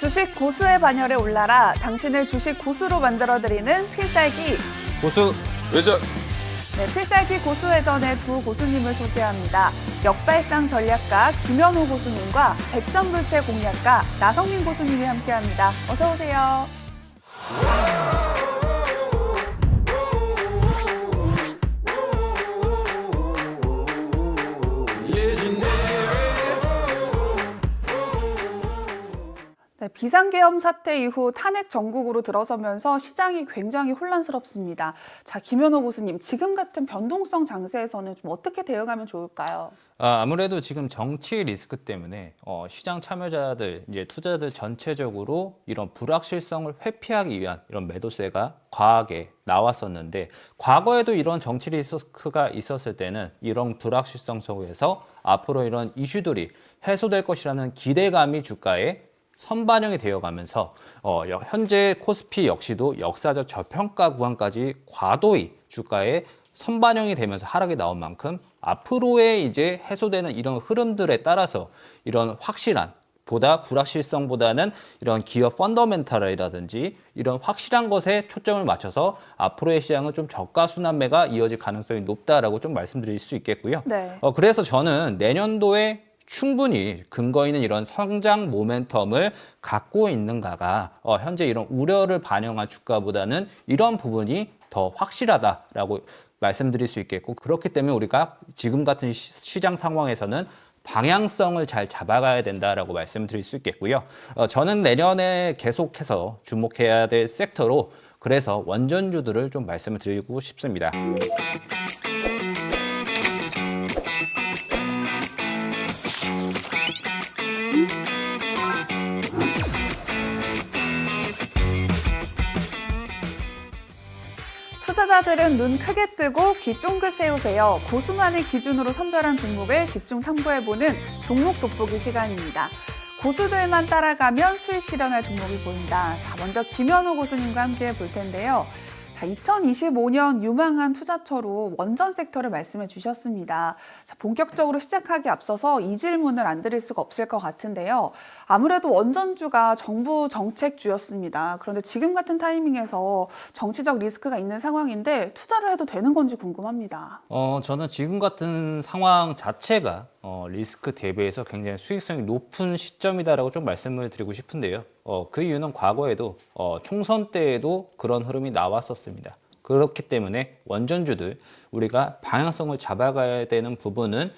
주식 고수의 반열에 올라라 당신을 주식 고수로 만들어드리는 필살기 고수 외전. 네, 필살기 고수회전의 두 고수님을 소개합니다. 역발상 전략가 김현호 고수님과 백전불태 공략가 나성민 고수님이 함께합니다. 어서 오세요. 네, 비상계엄 사태 이후 탄핵 정국으로 들어서면서 시장이 굉장히 혼란스럽습니다. 자, 김현호 고수님, 지금 같은 변동성 장세에서는 좀 어떻게 대응하면 좋을까요? 아무래도 지금 정치 리스크 때문에 시장 참여자들, 이제 투자자들 전체적으로 이런 불확실성을 회피하기 위한 이런 매도세가 과하게 나왔었는데, 과거에도 이런 정치 리스크가 있었을 때는 이런 불확실성 속에서 앞으로 이런 이슈들이 해소될 것이라는 기대감이 주가에 선반영이 되어가면서 현재 코스피 역시도 역사적 저평가 구간까지 과도히 주가에 선반영이 되면서 하락이 나온 만큼 앞으로의 이제 해소되는 이런 흐름들에 따라서 이런 확실한 보다 불확실성보다는 이런 기업 펀더멘탈이라든지 이런 확실한 것에 초점을 맞춰서 앞으로의 시장은 좀 저가 순환매가 이어질 가능성이 높다라고 좀 말씀드릴 수 있겠고요. 네. 그래서 저는 내년도에 충분히 근거 있는 이런 성장 모멘텀을 갖고 있는가가 현재 이런 우려를 반영한 주가보다는 이런 부분이 더 확실하다라고 말씀드릴 수 있겠고, 그렇기 때문에 우리가 지금 같은 시장 상황에서는 방향성을 잘 잡아가야 된다라고 말씀드릴 수 있겠고요. 저는 내년에 계속해서 주목해야 될 섹터로 그래서 원전주들을 좀 말씀을 드리고 싶습니다. 투자자들은 눈 크게 뜨고 귀 쫑긋 세우세요. 고수만의 기준으로 선별한 종목을 집중 탐구해보는 종목 돋보기 시간입니다. 고수들만 따라가면 수익 실현할 종목이 보인다. 자, 먼저 김현호 고수님과 함께 볼 텐데요. 자, 2025년 유망한 투자처로 원전 섹터를 말씀해 주셨습니다. 자, 본격적으로 시작하기 앞서서 이 질문을 안 드릴 수가 없을 것 같은데요. 아무래도 원전주가 정부 정책주였습니다. 그런데 지금 같은 타이밍에서 정치적 리스크가 있는 상황인데 투자를 해도 되는 건지 궁금합니다. 저는 지금 같은 상황 자체가 리스크 대비해서 굉장히 수익성이 높은 시점이다라고 좀 말씀을 드리고 싶은데요. 그 이유는 과거에도 총선 때에도 그런 흐름이 나왔었습니다. 그렇기 때문에 원전주들 우리가 방향성을 잡아가야 되는 부분은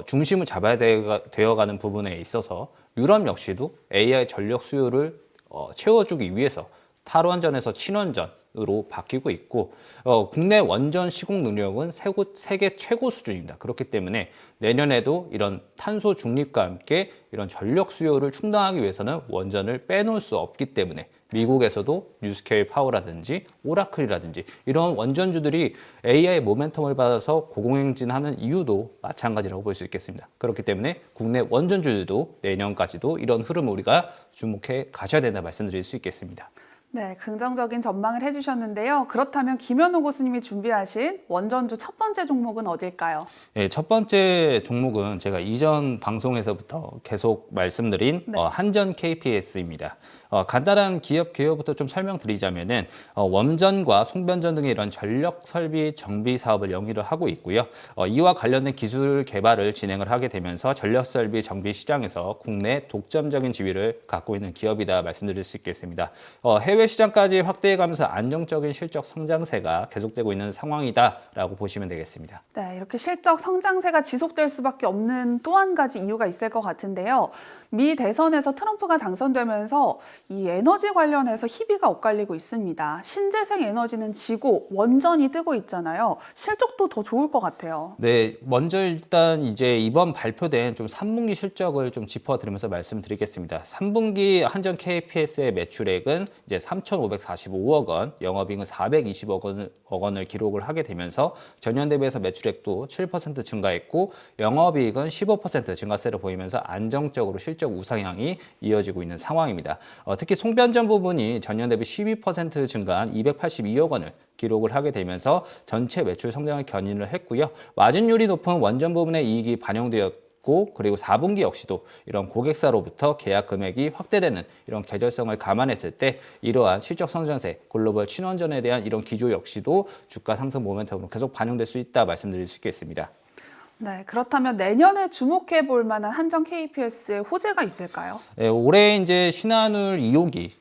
중심을 잡아야 되어가는 부분에 있어서 유럽 역시도 AI 전력 수요를 채워주기 위해서 탈원전에서 친원전으로 바뀌고 있고, 국내 원전 시공 능력은 세계 최고 수준입니다. 그렇기 때문에 내년에도 이런 탄소 중립과 함께 이런 전력 수요를 충당하기 위해서는 원전을 빼놓을 수 없기 때문에 미국에서도 뉴스케일 파워라든지 오라클이라든지 이런 원전주들이 AI 모멘텀을 받아서 고공행진하는 이유도 마찬가지라고 볼 수 있겠습니다. 그렇기 때문에 국내 원전주들도 내년까지도 이런 흐름을 우리가 주목해 가셔야 된다 말씀드릴 수 있겠습니다. 네, 긍정적인 전망을 해주셨는데요. 그렇다면 김현호 고수님이 준비하신 원전주 첫 번째 종목은 어딜까요? 네, 첫 번째 종목은 제가 이전 방송에서부터 계속 말씀드린 한전 KPS입니다. 간단한 기업 개요부터 좀 설명드리자면은 원전과 송변전 등의 이런 전력 설비 정비 사업을 영위를 하고 있고요. 이와 관련된 기술 개발을 진행을 하게 되면서 전력 설비 정비 시장에서 국내 독점적인 지위를 갖고 있는 기업이다 말씀드릴 수 있겠습니다. 해외 시장까지 확대해가면서 안정적인 실적 성장세가 계속되고 있는 상황이다라고 보시면 되겠습니다. 네, 이렇게 실적 성장세가 지속될 수밖에 없는 또 한 가지 이유가 있을 것 같은데요. 미 대선에서 트럼프가 당선되면서 이 에너지 관련해서 희비가 엇갈리고 있습니다. 신재생 에너지는 지고 원전이 뜨고 있잖아요. 실적도 더 좋을 것 같아요. 네, 먼저 일단 이제 이번 발표된 좀 3분기 실적을 좀 짚어드리면서 말씀드리겠습니다. 3분기 한전 KPS의 매출액은 이제 3,545억 원, 영업이익은 420억 원을 기록을 하게 되면서 전년 대비해서 매출액도 7% 증가했고 영업이익은 15% 증가세를 보이면서 안정적으로 실적 우상향이 이어지고 있는 상황입니다. 특히 송변전 부분이 전년 대비 12% 증가한 282억 원을 기록을 하게 되면서 전체 매출 성장을 견인을 했고요. 마진율이 높은 원전 부분의 이익이 반영되었고 있고 그리고 4분기 역시도 이런 고객사로부터 계약 금액이 확대되는 이런 계절성을 감안했을 때 이러한 실적 성장세, 글로벌 친원전에 대한 이런 기조 역시도 주가 상승 모멘텀으로 계속 반영될 수 있다 말씀드릴 수 있겠습니다. 네, 그렇다면 내년에 주목해 볼 만한 한정 KPS의 호재가 있을까요? 네, 올해 이제 신한울 2호기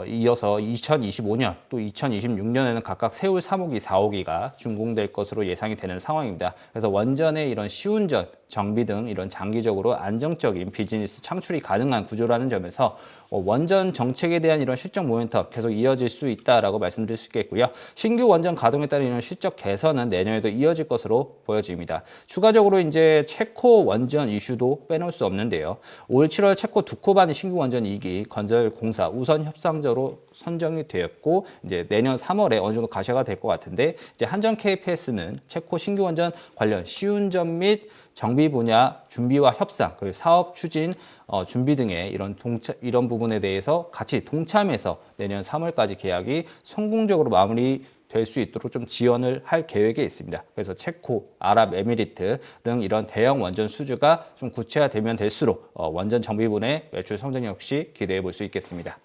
이어서 2025년 또 2026년에는 각각 세울 3호기, 4호기가 준공될 것으로 예상이 되는 상황입니다. 그래서 원전의 이런 시운전, 정비 등 이런 장기적으로 안정적인 비즈니스 창출이 가능한 구조라는 점에서 원전 정책에 대한 이런 실적 모멘텀 계속 이어질 수 있다라고 말씀드릴 수 있겠고요. 신규 원전 가동에 따른 이런 실적 개선은 내년에도 이어질 것으로 보여집니다. 추가적으로 이제 체코 원전 이슈도 빼놓을 수 없는데요. 올 7월 체코 두코바니 신규 원전 2기 건설 공사 우선 협상자로 선정이 되었고 이제 내년 3월에 어느 정도 가시화가 될 것 같은데 이제 한전 KPS는 체코 신규 원전 관련 시운전 및 정비 분야 준비와 협상, 그리고 사업 추진 준비 등의 이런 부분에 대해서 같이 동참해서 내년 3월까지 계약이 성공적으로 마무리될 수 있도록 좀 지원을 할 계획에 있습니다. 그래서 체코, 아랍에미리트 등 이런 대형 원전 수주가 좀 구체화되면 될수록 원전 정비분의 매출 성장 역시 기대해 볼 수 있겠습니다.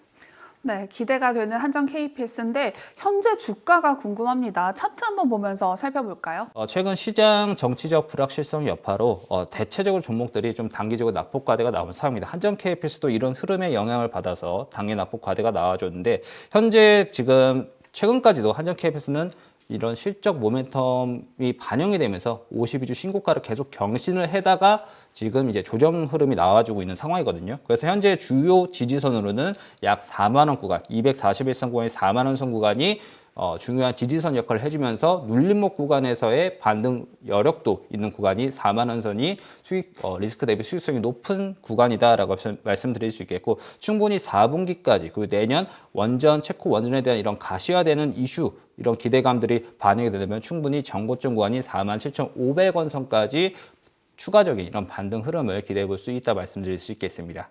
네, 기대가 되는 한정 KPS인데 현재 주가가 궁금합니다. 차트 한번 보면서 살펴볼까요? 최근 시장 정치적 불확실성 여파로 대체적으로 종목들이 좀 단기적으로 낙폭 과대가 나온 상황입니다. 한전 KPS도 이런 흐름의 영향을 받아서 단기 낙폭 과대가 나와줬는데 현재 지금 최근까지도 한전 KPS는 이런 실적 모멘텀이 반영이 되면서 52주 신고가를 계속 경신을 해다가 지금 이제 조정 흐름이 나와주고 있는 상황이거든요. 그래서 현재 주요 지지선으로는 약 4만 원 구간, 241선 구간의 4만 원 선 구간이 중요한 지지선 역할을 해주면서 눌림목 구간에서의 반등 여력도 있는 구간이 4만 원 선이 리스크 대비 수익성이 높은 구간이다라고 말씀드릴 수 있겠고 충분히 4분기까지 그리고 내년 체코 원전에 대한 이런 가시화되는 이슈 이런 기대감들이 반영이 되면 충분히 정고점 구간이 47,500원 선까지 추가적인 이런 반등 흐름을 기대해 볼 수 있다 말씀드릴 수 있겠습니다.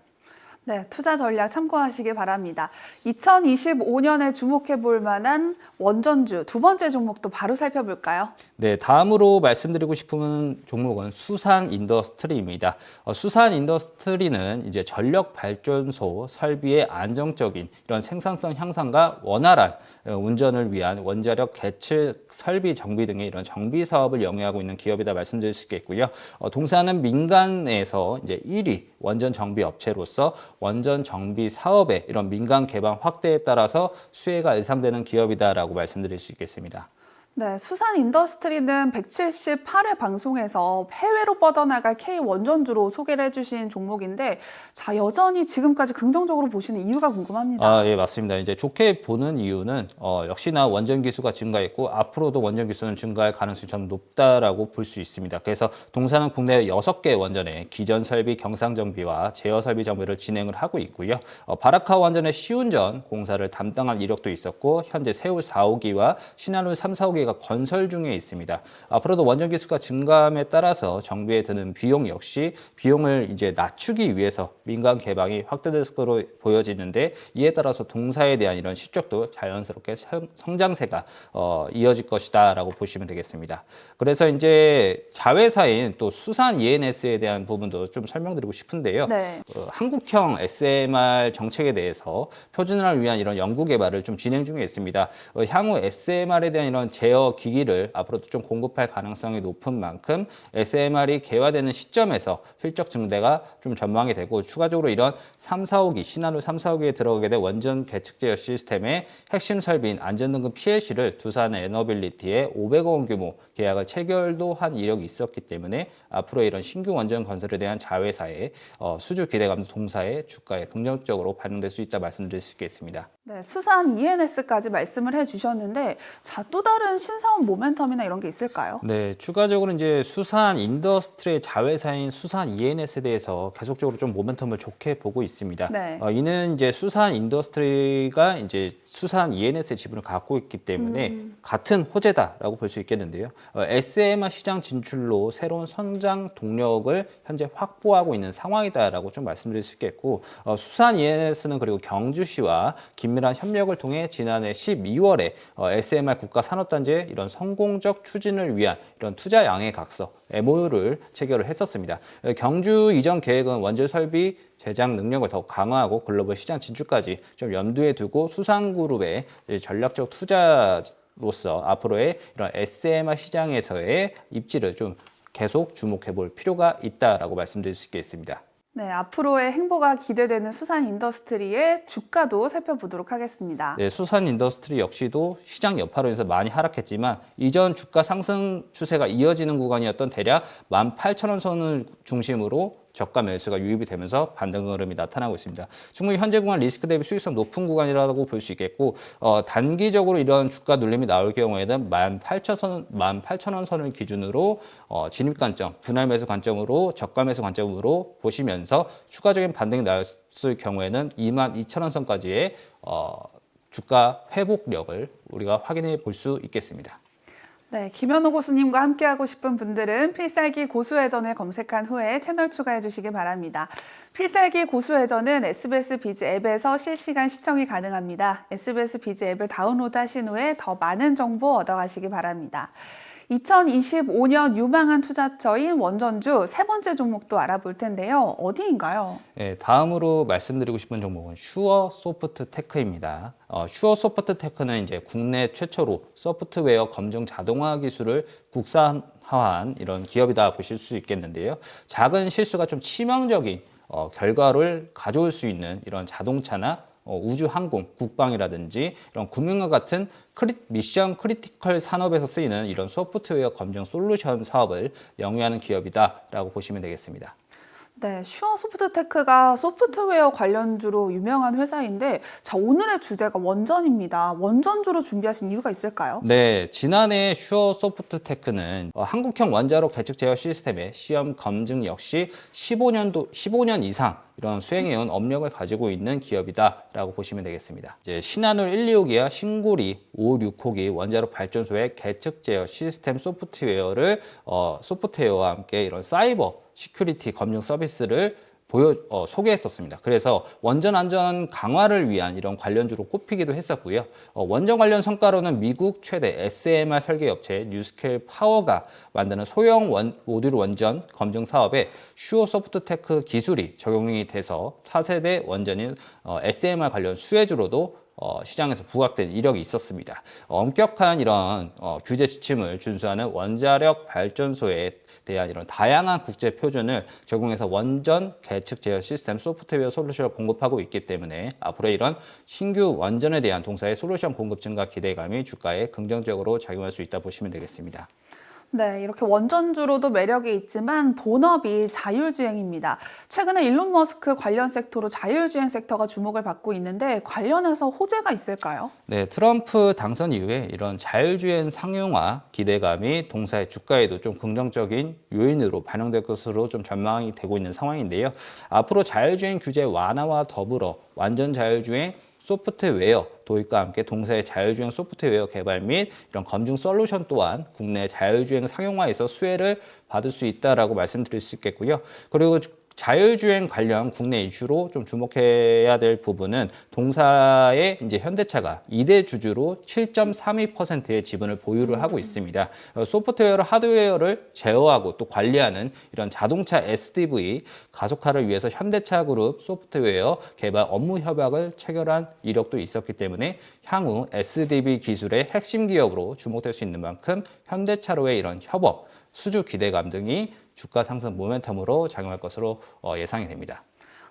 네, 투자 전략 참고하시기 바랍니다. 2025년에 주목해 볼 만한 원전주 두 번째 종목도 바로 살펴볼까요? 네, 다음으로 말씀드리고 싶은 종목은 수산 인더스트리입니다. 수산 인더스트리는 이제 전력 발전소 설비의 안정적인 이런 생산성 향상과 원활한 운전을 위한 원자력 계측 설비 정비 등의 이런 정비 사업을 영위하고 있는 기업이다 말씀드릴 수 있겠고요. 동사는 민간에서 이제 1위 원전 정비 업체로서 원전 정비 사업의 이런 민간 개방 확대에 따라서 수혜가 예상되는 기업이다라고 말씀드릴 수 있겠습니다. 네, 수산 인더스트리는 178회 방송에서 해외로 뻗어나갈 K 원전주로 소개를 해주신 종목인데, 자, 여전히 지금까지 긍정적으로 보시는 이유가 궁금합니다. 예, 맞습니다. 이제 좋게 보는 이유는 역시나 원전 기수가 증가했고 앞으로도 원전 기수는 증가할 가능성이 좀 높다라고 볼 수 있습니다. 그래서 동사는 국내 6개 원전의 기전 설비 경상 정비와 제어 설비 정비를 진행을 하고 있고요. 바라카 원전의 시운전 공사를 담당한 이력도 있었고 현재 세울 4호기와 신한울 3, 4호기 가 건설 중에 있습니다. 앞으로도 원전 기수가 증가함에 따라서 정비에 드는 비용 역시 비용을 이제 낮추기 위해서 민간 개방이 확대될 것으로 보여지는데 이에 따라서 동사에 대한 이런 실적도 자연스럽게 성장세가 이어질 것이다라고 보시면 되겠습니다. 그래서 이제 자회사인 또 수산 ENS에 대한 부분도 좀 설명드리고 싶은데요. 네. 한국형 SMR 정책에 대해서 표준화를 위한 이런 연구 개발을 좀 진행 중에 있습니다. 향후 SMR에 대한 이런 제어 기기를 앞으로도 좀 공급할 가능성이 높은 만큼 SMR이 개화되는 시점에서 실적 증대가 좀 전망이 되고 추가적으로 이런 3, 4호기, 신한울 3, 4호기에 들어가게 된 원전 계측 제어 시스템의 핵심 설비인 안전등급 PLC를 두산 에너빌리티에 500억 원 규모 계약을 체결도 한 이력이 있었기 때문에 앞으로 이런 신규 원전 건설에 대한 자회사의 수주 기대감도 동사의 주가에 긍정적으로 반영될 수 있다 말씀드릴 수 있겠습니다. 네, 수산 ENS까지 말씀을 해주셨는데, 자, 또 다른 신사업 모멘텀이나 이런 게 있을까요? 네, 추가적으로 이제 수산 인더스트리의 자회사인 수산 ENS에 대해서 계속적으로 좀 모멘텀을 좋게 보고 있습니다. 네. 이는 이제 수산 인더스트리가 이제 수산 ENS의 지분을 갖고 있기 때문에 같은 호재다라고 볼 수 있겠는데요. SMR 시장 진출로 새로운 성장 동력을 현재 확보하고 있는 상황이다라고 좀 말씀드릴 수 있겠고, 수산 ENS는 그리고 경주시와 긴밀한 협력을 통해 지난해 12월에 SMR 국가산업단지의 이런 성공적 추진을 위한 이런 투자 양해 각서 MOU를 체결을 했었습니다. 경주 이전 계획은 원전 설비 제작 능력을 더욱 강화하고 글로벌 시장 진출까지 좀 염두에 두고 수상그룹의 전략적 투자로서 앞으로의 이런 SMR 시장에서의 입지를 좀 계속 주목해 볼 필요가 있다라고 말씀드릴 수 있겠습니다. 네, 앞으로의 행보가 기대되는 수산 인더스트리의 주가도 살펴보도록 하겠습니다. 네, 수산 인더스트리 역시도 시장 여파로 인해서 많이 하락했지만 이전 주가 상승 추세가 이어지는 구간이었던 대략 18,000원 선을 중심으로 저가 매수가 유입이 되면서 반등 흐름이 나타나고 있습니다. 충분히 현재 구간 리스크 대비 수익성 높은 구간이라고 볼 수 있겠고 단기적으로 이런 주가 눌림이 나올 경우에는 18,000원 선을 기준으로 진입 관점, 분할 매수 관점으로 저가 매수 관점으로 보시면서 추가적인 반등이 나올 경우에는 22,000원 선까지의 주가 회복력을 우리가 확인해 볼 수 있겠습니다. 네, 김현우 고수님과 함께하고 싶은 분들은 필살기 고수회전을 검색한 후에 채널 추가해 주시기 바랍니다. 필살기 고수회전은 SBS 비즈 앱에서 실시간 시청이 가능합니다. SBS 비즈 앱을 다운로드 하신 후에 더 많은 정보 얻어가시기 바랍니다. 2025년 유망한 투자처인 원전주 세 번째 종목도 알아볼 텐데요. 어디인가요? 네, 다음으로 말씀드리고 싶은 종목은 슈어 소프트 테크입니다. 슈어 소프트 테크는 이제 국내 최초로 소프트웨어 검증 자동화 기술을 국산화한 이런 기업이다 보실 수 있겠는데요. 작은 실수가 좀 치명적인 결과를 가져올 수 있는 이런 자동차나 우주 항공, 국방이라든지 이런 금융과 같은 미션 크리티컬 산업에서 쓰이는 이런 소프트웨어 검증 솔루션 사업을 영위하는 기업이다라고 보시면 되겠습니다. 네, 슈어 소프트테크가 소프트웨어 관련주로 유명한 회사인데 자, 오늘의 주제가 원전입니다. 원전주로 준비하신 이유가 있을까요? 네, 지난해 슈어 소프트테크는 한국형 원자로 계측 제어 시스템의 시험 검증 역시 15년 이상 이런 수행해온 업력을 가지고 있는 기업이다라고 보시면 되겠습니다. 이제 신한울 1, 2호기와 신고리 5, 6호기 원자력 발전소의 계측 제어 시스템 소프트웨어를 소프트웨어와 함께 이런 사이버 시큐리티 검증 서비스를 소개했었습니다. 그래서 원전 안전 강화를 위한 이런 관련주로 꼽히기도 했었고요. 원전 관련 성과로는 미국 최대 SMR 설계 업체 뉴스케일 파워가 만드는 소형 모듈 원전 검증 사업에 슈어 소프트테크 기술이 적용이 돼서 차세대 원전인 SMR 관련 수혜주로도 시장에서 부각된 이력이 있었습니다. 엄격한 이런 규제 지침을 준수하는 원자력 발전소에 대한 이런 다양한 국제 표준을 적용해서 원전 계측 제어 시스템 소프트웨어 솔루션을 공급하고 있기 때문에 앞으로 이런 신규 원전에 대한 동사의 솔루션 공급 증가 기대감이 주가에 긍정적으로 작용할 수 있다 보시면 되겠습니다. 네, 이렇게 원전주로도 매력이 있지만 본업이 자율주행입니다. 최근에 일론 머스크 관련 섹터로 자율주행 섹터가 주목을 받고 있는데 관련해서 호재가 있을까요? 네, 트럼프 당선 이후에 이런 자율주행 상용화 기대감이 동사의 주가에도 좀 긍정적인 요인으로 반영될 것으로 좀 전망이 되고 있는 상황인데요. 앞으로 자율주행 규제 완화와 더불어 완전 자율주행 소프트웨어 도입과 함께 동사의 자율주행 소프트웨어 개발 및 이런 검증 솔루션 또한 국내 자율주행 상용화에서 수혜를 받을 수 있다라고 말씀드릴 수 있겠고요. 그리고 자율주행 관련 국내 이슈로 좀 주목해야 될 부분은 동사의 이제 현대차가 2대 주주로 7.32%의 지분을 보유를 하고 있습니다. 소프트웨어로 하드웨어를 제어하고 또 관리하는 이런 자동차 SDV 가속화를 위해서 현대차 그룹 소프트웨어 개발 업무 협약을 체결한 이력도 있었기 때문에 향후 SDV 기술의 핵심 기업으로 주목될 수 있는 만큼 현대차로의 이런 협업, 수주 기대감 등이 주가 상승 모멘텀으로 작용할 것으로 예상이 됩니다.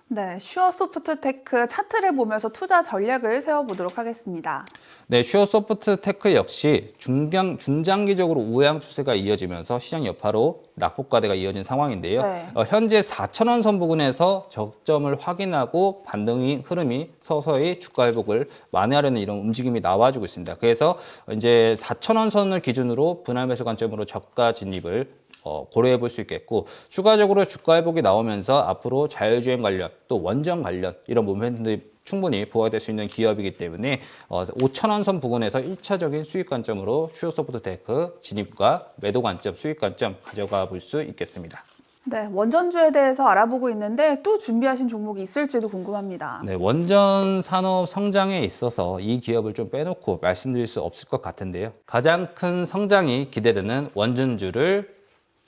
네, 슈어 소프트테크 차트를 보면서 투자 전략을 세워보도록 하겠습니다. 네, 슈어 소프트테크 역시 중장기적으로 우량 추세가 이어지면서 시장 여파로 낙폭과대가 이어진 상황인데요. 네. 현재 4,000원 선 부근에서 저점을 확인하고 반등의 흐름이 서서히 주가 회복을 만회하려는 이런 움직임이 나와주고 있습니다. 그래서 이제 4,000원 선을 기준으로 분할 매수 관점으로 저가 진입을 고려해 볼 수 있겠고 추가적으로 주가 회복이 나오면서 앞으로 자율주행 관련 또 원전 관련 이런 모멘트들이 충분히 부각될 수 있는 기업이기 때문에 5,000원 선 부근에서 1차적인 수익 관점으로 슈어소프트테크 진입과 매도 관점, 수익 관점 가져가 볼 수 있겠습니다. 네, 원전주에 대해서 알아보고 있는데 또 준비하신 종목이 있을지도 궁금합니다. 네, 원전 산업 성장에 있어서 이 기업을 좀 빼놓고 말씀드릴 수 없을 것 같은데요. 가장 큰 성장이 기대되는 원전주를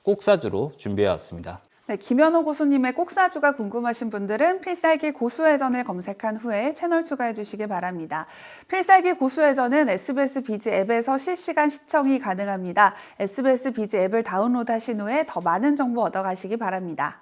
꼭사주로 준비해 왔습니다. 네, 김현호 고수님의 꼭사주가 궁금하신 분들은 필살기 고수회전을 검색한 후에 채널 추가해 주시기 바랍니다. 필살기 고수회전은 SBS 비즈 앱에서 실시간 시청이 가능합니다. SBS 비즈 앱을 다운로드하신 후에 더 많은 정보 얻어가시기 바랍니다.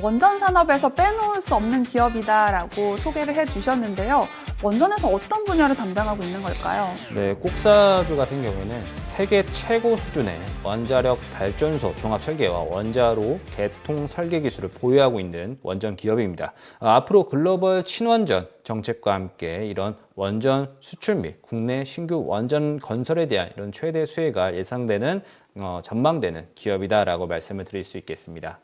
원전 산업에서 빼놓을 수 없는 기업이다라고 소개를 해주셨는데요. 원전에서 어떤 분야를 담당하고 있는 걸까요? 네, 꼭사주 같은 경우에는 세계 최고 수준의 원자력 발전소 종합 설계와 원자로 개통 설계 기술을 보유하고 있는 원전 기업입니다. 앞으로 글로벌 친원전 정책과 함께 이런 원전 수출 및 국내 신규 원전 건설에 대한 이런 최대 수혜가 예상되는 전망되는 기업이다라고 말씀을 드릴 수 있겠습니다.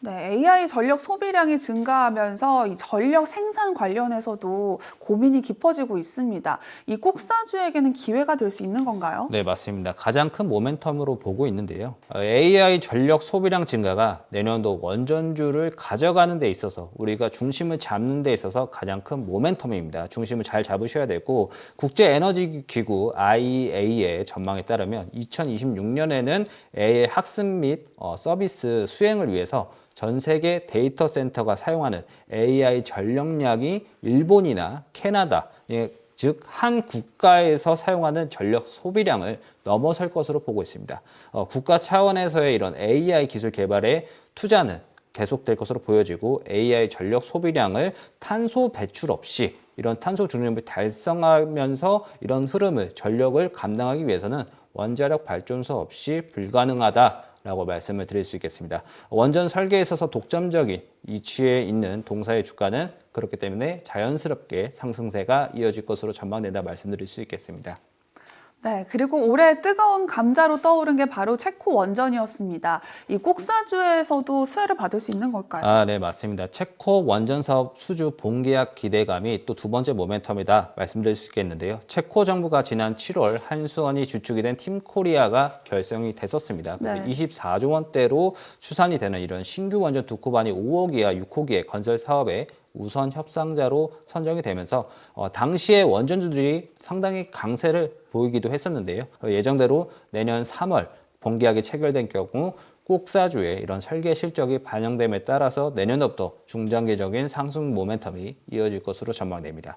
네, AI 전력 소비량이 증가하면서 이 전력 생산 관련해서도 고민이 깊어지고 있습니다. 이 꼭사주에게는 기회가 될 수 있는 건가요? 네, 맞습니다. 가장 큰 모멘텀으로 보고 있는데요. AI 전력 소비량 증가가 내년도 원전주를 가져가는 데 있어서 우리가 중심을 잡는 데 있어서 가장 큰 모멘텀입니다. 중심을 잘 잡으셔야 되고 국제에너지기구 IEA의 전망에 따르면 2026년에는 AI 학습 및 서비스 수행을 위해서 전 세계 데이터 센터가 사용하는 AI 전력량이 일본이나 캐나다, 즉 한 국가에서 사용하는 전력 소비량을 넘어설 것으로 보고 있습니다. 국가 차원에서의 이런 AI 기술 개발에 투자는 계속될 것으로 보여지고 AI 전력 소비량을 탄소 배출 없이 이런 탄소 중립을 달성하면서 이런 흐름을 전력을 감당하기 위해서는 원자력 발전소 없이 불가능하다. 라고 말씀을 드릴 수 있겠습니다. 원전 설계에 있어서 독점적인 위치에 있는 동사의 주가는 그렇기 때문에 자연스럽게 상승세가 이어질 것으로 전망된다 말씀드릴 수 있겠습니다. 네, 그리고 올해 뜨거운 감자로 떠오른 게 바로 체코 원전이었습니다. 이 꼭사주에서도 수혜를 받을 수 있는 걸까요? 네, 맞습니다. 체코 원전 사업 수주 본계약 기대감이 또 두 번째 모멘텀이다 말씀드릴 수 있겠는데요. 체코 정부가 지난 7월 한수원이 주축이 된 팀코리아가 결성이 됐었습니다. 네. 24조 원대로 추산이 되는 이런 신규 원전 두 코반이 5억 이하 6호기의 건설 사업에 우선 협상자로 선정이 되면서 당시의 원전주들이 상당히 강세를 보이기도 했었는데요. 예정대로 내년 3월 본계약이 체결된 경우 꼭사주의 이런 설계 실적이 반영됨에 따라서 내년부터 중장기적인 상승 모멘텀이 이어질 것으로 전망됩니다.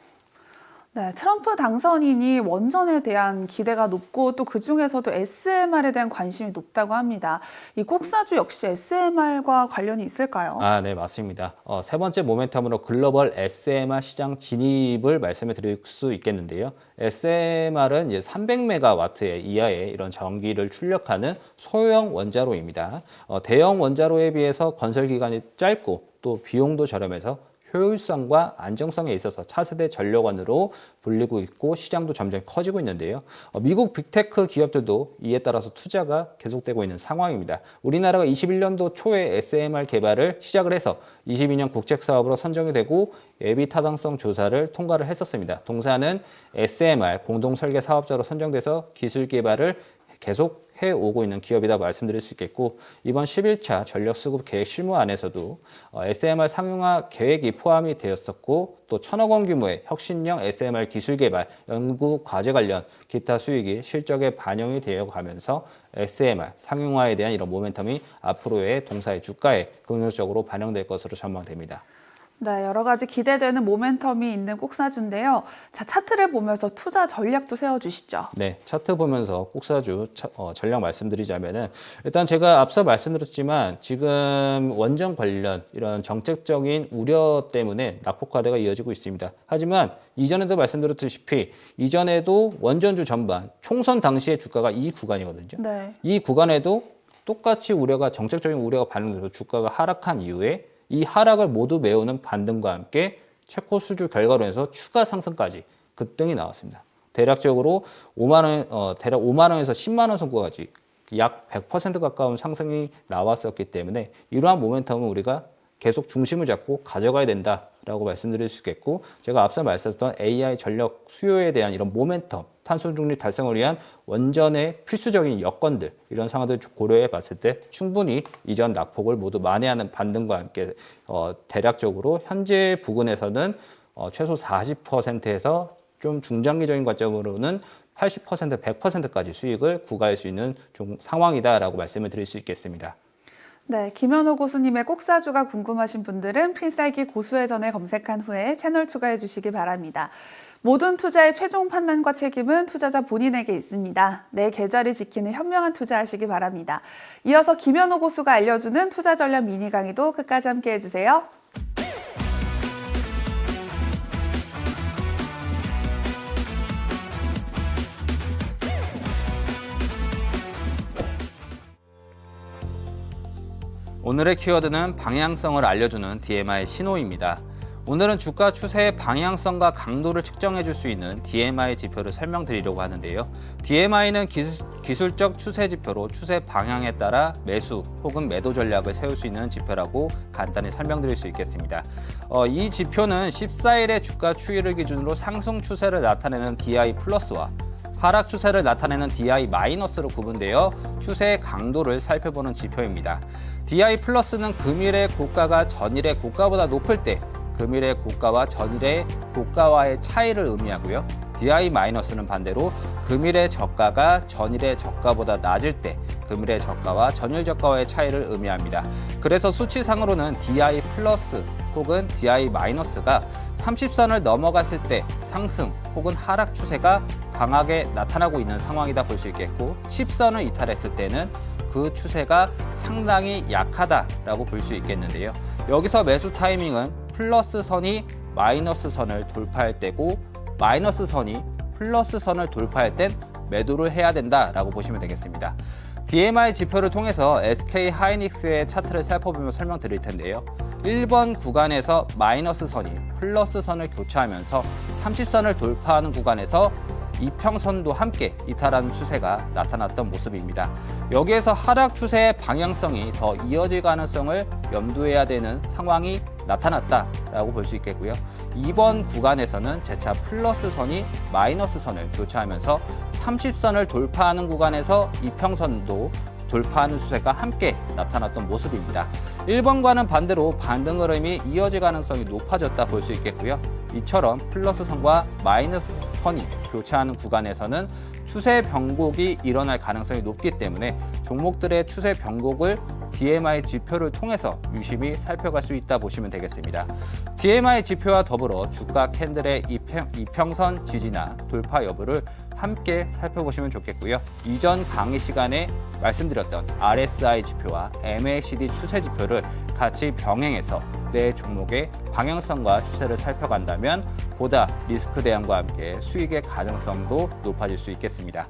네, 트럼프 당선인이 원전에 대한 기대가 높고 또 그중에서도 SMR에 대한 관심이 높다고 합니다. 이 꼭사주 역시 SMR과 관련이 있을까요? 네, 맞습니다. 세 번째 모멘텀으로 글로벌 SMR 시장 진입을 말씀을 드릴 수 있겠는데요. SMR은 이제 300메가와트 이하의 이런 전기를 출력하는 소형 원자로입니다. 대형 원자로에 비해서 건설 기간이 짧고 또 비용도 저렴해서 효율성과 안정성에 있어서 차세대 전력원으로 불리고 있고 시장도 점점 커지고 있는데요. 미국 빅테크 기업들도 이에 따라서 투자가 계속되고 있는 상황입니다. 우리나라가 21년도 초에 SMR 개발을 시작을 해서 22년 국책사업으로 선정이 되고 예비 타당성 조사를 통과를 했었습니다. 동사는 SMR 공동설계 사업자로 선정돼서 기술 개발을 계속 해오고 있는 기업이다 말씀드릴 수 있겠고 이번 11차 전력수급 계획 실무안에서도 SMR 상용화 계획이 포함이 되었었고 또 1,000억 원 규모의 혁신형 SMR 기술 개발, 연구 과제 관련 기타 수익이 실적에 반영이 되어 가면서 SMR 상용화에 대한 이런 모멘텀이 앞으로의 동사의 주가에 긍정적으로 반영될 것으로 전망됩니다. 네, 여러 가지 기대되는 모멘텀이 있는 꼭사주인데요. 자, 차트를 보면서 투자 전략도 세워주시죠. 네, 차트 보면서 꼭사주 전략 말씀드리자면은 일단 제가 앞서 말씀드렸지만 지금 원전 관련 이런 정책적인 우려 때문에 낙폭과대가 이어지고 있습니다. 하지만 이전에도 말씀드렸다시피 이전에도 원전주 전반 총선 당시의 주가가 이 구간이거든요. 네. 이 구간에도 똑같이 정책적인 우려가 반영돼서 주가가 하락한 이후에 이 하락을 모두 메우는 반등과 함께 체코 수주 결과로 해서 추가 상승까지 급등이 나왔습니다. 대략적으로 5만 원, 대략 5만 원에서 10만 원 선까지 약 100% 가까운 상승이 나왔었기 때문에 이러한 모멘텀은 우리가 계속 중심을 잡고 가져가야 된다라고 말씀드릴 수 있겠고, 제가 앞서 말씀드렸던 AI 전력 수요에 대한 이런 모멘텀, 탄소 중립 달성을 위한 원전의 필수적인 여건들, 이런 상황들 고려해 봤을 때 충분히 이전 낙폭을 모두 만회하는 반등과 함께 대략적으로 현재 부근에서는 최소 40%에서 좀 중장기적인 관점으로는 80%, 100%까지 수익을 구가할 수 있는 상황이다라고 말씀을 드릴 수 있겠습니다. 네, 김현호 고수님의 꼭사주가 궁금하신 분들은 필살기 고수회전을 검색한 후에 채널 추가해 주시기 바랍니다. 모든 투자의 최종 판단과 책임은 투자자 본인에게 있습니다. 내 계좌를 지키는 현명한 투자하시기 바랍니다. 이어서 김현호 고수가 알려주는 투자 전략 미니 강의도 끝까지 함께 해주세요. 오늘의 키워드는 방향성을 알려주는 DMI 신호입니다. 오늘은 주가 추세의 방향성과 강도를 측정해 줄 수 있는 DMI 지표를 설명드리려고 하는데요. DMI는 기술적 추세 지표로 추세 방향에 따라 매수 혹은 매도 전략을 세울 수 있는 지표라고 간단히 설명드릴 수 있겠습니다. 이 지표는 14일의 주가 추이를 기준으로 상승 추세를 나타내는 DI 플러스와 하락 추세를 나타내는 DI 마이너스로 구분되어 추세의 강도를 살펴보는 지표입니다. DI 플러스는 금일의 고가가 전일의 고가보다 높을 때 금일의 고가와 전일의 고가와의 차이를 의미하고요. DI 마이너스는 반대로 금일의 저가가 전일의 저가보다 낮을 때 금일의 저가와 전일 저가와의 차이를 의미합니다. 그래서 수치상으로는 DI 플러스 혹은 DI 마이너스가 30선을 넘어갔을 때 상승 혹은 하락 추세가 강하게 나타나고 있는 상황이다 볼 수 있겠고, 10선을 이탈했을 때는 그 추세가 상당히 약하다라고 볼 수 있겠는데요. 여기서 매수 타이밍은 플러스 선이 마이너스 선을 돌파할 때고, 마이너스 선이 플러스 선을 돌파할 땐 매도를 해야 된다라고 보시면 되겠습니다. DMI 지표를 통해서 SK 하이닉스의 차트를 살펴보며 설명드릴 텐데요. 1번 구간에서 마이너스 선이 플러스 선을 교차하면서 30선을 돌파하는 구간에서 이평선도 함께 이탈하는 추세가 나타났던 모습입니다. 여기에서 하락 추세의 방향성이 더 이어질 가능성을 염두해야 되는 상황이 나타났다라고 볼 수 있겠고요. 2번 구간에서는 재차 플러스 선이 마이너스 선을 교차하면서 30선을 돌파하는 구간에서 이평선도 돌파하는 추세가 함께 나타났던 모습입니다. 1번과는 반대로 반등 흐름이 이어질 가능성이 높아졌다 볼 수 있겠고요. 이처럼 플러스 선과 마이너스 선이 교차하는 구간에서는 추세 변곡이 일어날 가능성이 높기 때문에 종목들의 추세 변곡을 DMI 지표를 통해서 유심히 살펴갈 수 있다 보시면 되겠습니다. DMI 지표와 더불어 주가 캔들의 이평선 지지나 돌파 여부를 함께 살펴보시면 좋겠고요. 이전 강의 시간에 말씀드렸던 RSI 지표와 MACD 추세 지표를 같이 병행해서 내 종목의 방향성과 추세를 살펴간다면 보다 리스크 대응과 함께 수익의 가능성도 높아질 수 있겠습니다.